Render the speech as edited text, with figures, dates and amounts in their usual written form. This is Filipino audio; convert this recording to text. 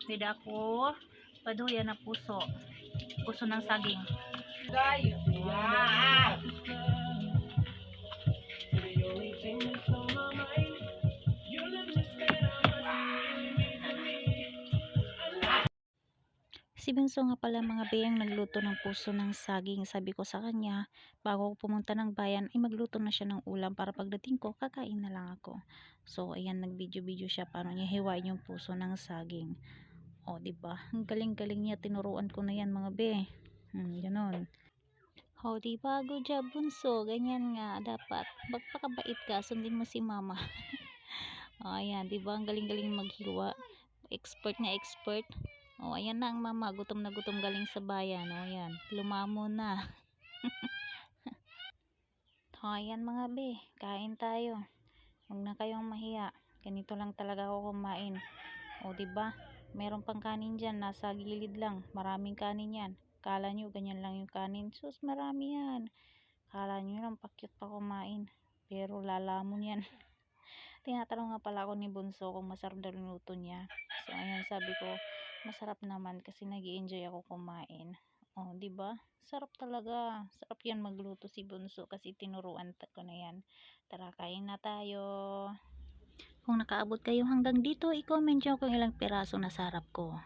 Pwede ako paduya na puso. Puso ng saging. Si Bunso nga pala mga beyang nagluto ng puso ng saging. Sabi ko sa kanya, bago ako pumunta ng bayan, ay magluto na siya ng ulam para pagdating ko, kakain na lang ako. So, ayan, nag-video-video siya paano niya hiwain yung puso ng saging. O, diba? Ang galing-galing niya. Tinuruan ko na yan mga be. Ganon. O, diba? Good job, Bunso. Ganyan nga. Dapat. Magpakabait ka. Sundin mo si mama. O, ayan. Diba? Ang galing-galing maghiwa. Expert na expert. O, ayan na ang mama. Gutom na gutom galing sa bayan. O, ayan. Lumamo na. O, ayan mga be. Kain tayo. Huwag na kayong mahiya. Ganito lang talaga ako kumain. O, diba? Meron pang kanin dyan. Nasa gilid lang. Maraming kanin yan. Kala nyo ganyan lang yung kanin. Sus, marami yan. Kala nyo lang pakyut pa kumain. Pero lalamon yan. Tinatanong nga pala ako ni Bunso kung masarap daw yung luto niya. So, ayan, sabi ko, masarap naman kasi nag-i-enjoy ako kumain. O, diba? Sarap talaga. Sarap yan magluto si Bunso kasi tinuruan ko na yan. Tara, kain na tayo. Kung nakaabot kayo hanggang dito, i-comment nyo kung ilang piraso na sarap ko.